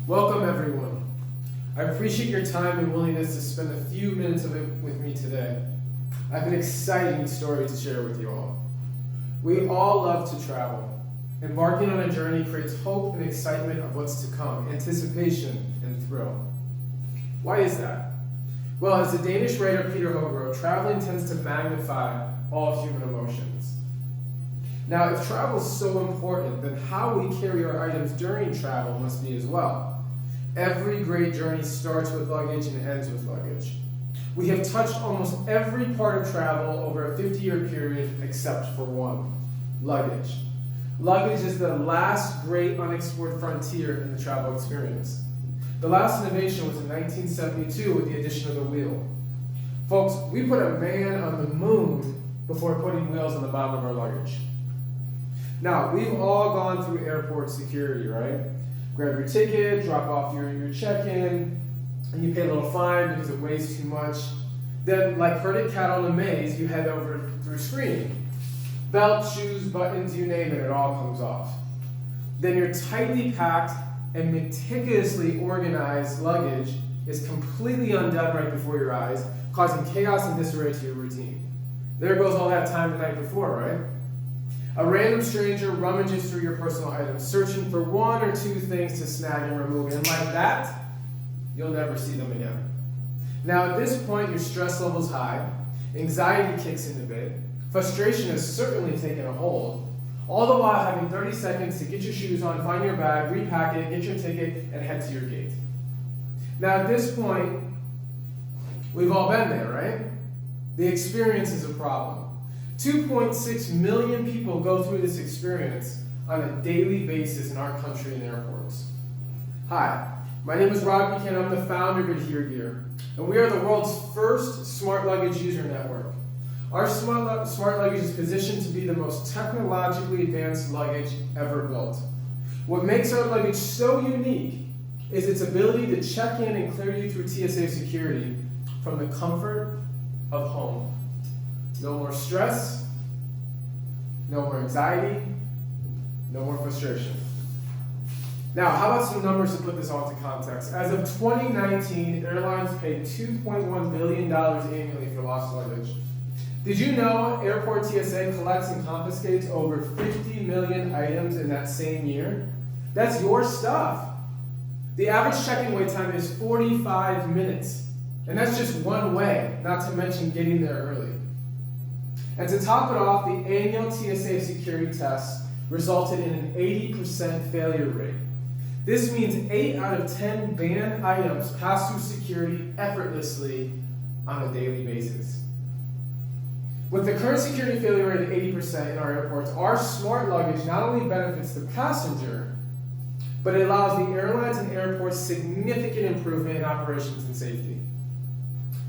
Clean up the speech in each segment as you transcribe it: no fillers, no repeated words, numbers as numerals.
Welcome, everyone. I appreciate your time and willingness to spend a few minutes of it with me today. I have an exciting story to share with you all. We all love to travel. Embarking on a journey creates hope and excitement of what's to come, anticipation and thrill. Why is that? Well, as the Danish writer Peter wrote, traveling tends to magnify all human emotions. Now, if travel is so important, then how we carry our items during travel must be as well. Every great journey starts with luggage and ends with luggage. We have touched almost every part of travel over a 50-year period except for one: luggage. Luggage is the last great unexplored frontier in the travel experience. The last innovation was in 1972 with the addition of the wheel. Folks, we put a man on the moon before putting wheels on the bottom of our luggage. Now, we've all gone through airport security, right? Grab your ticket, drop off your check-in, and you pay a little fine because it weighs too much. Then, like herded cattle in a maze, you head over through screening. Belt, shoes, buttons, you name it, it all comes off. Then your tightly packed and meticulously organized luggage is completely undone right before your eyes, causing chaos and disarray to your routine. There goes all that time the night before, right? A random stranger rummages through your personal items, searching for one or two things to snag and remove, and like that, you'll never see them again. Now at this point, your stress level's high, anxiety kicks in a bit, frustration has certainly taken a hold, all the while having 30 seconds to get your shoes on, find your bag, repack it, get your ticket, and head to your gate. Now at this point, we've all been there, right? The experience is a problem. 2.6 million people go through this experience on a daily basis in our country and airports. Hi, my name is Rob Buchanan. I'm the founder of ADHERE, and we are the world's first smart luggage user network. Our smart luggage is positioned to be the most technologically advanced luggage ever built. What makes our luggage so unique is its ability to check in and clear you through TSA security from the comfort of home. No more stress, no more anxiety, no more frustration. Now, how about some numbers to put this all into context? As of 2019, airlines paid $2.1 billion annually for lost luggage. Did you know airport TSA collects and confiscates over 50 million items in that same year? That's your stuff. The average check-in wait time is 45 minutes. And that's just one way, not to mention getting there early. And to top it off, the annual TSA security tests resulted in an 80% failure rate. This means 8 out of 10 banned items pass through security effortlessly on a daily basis. With the current security failure rate of 80% in our airports, our smart luggage not only benefits the passenger, but it allows the airlines and airports significant improvement in operations and safety.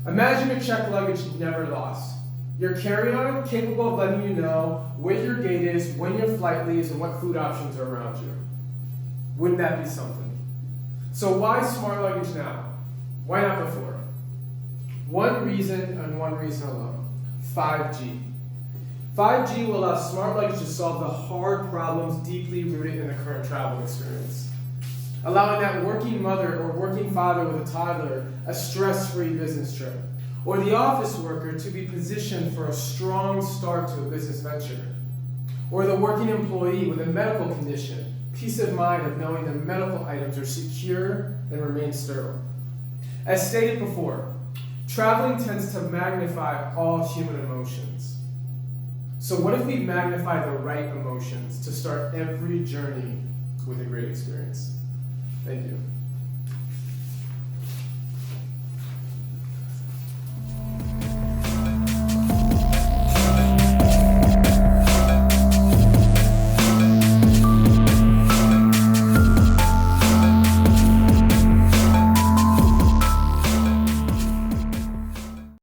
Imagine your checked luggage never lost. Your carry-on capable of letting you know where your gate is, when your flight leaves, and what food options are around you. Wouldn't that be something? So why smart luggage now? Why not before? One reason and one reason alone: 5G. 5G will allow smart luggage to solve the hard problems deeply rooted in the current travel experience. Allowing that working mother or working father with a toddler a stress-free business trip, or the office worker to be positioned for a strong start to a business venture, or the working employee with a medical condition, peace of mind of knowing the medical items are secure and remain sterile. As stated before, traveling tends to magnify all human emotions. So what if we magnify the right emotions to start every journey with a great experience? Thank you.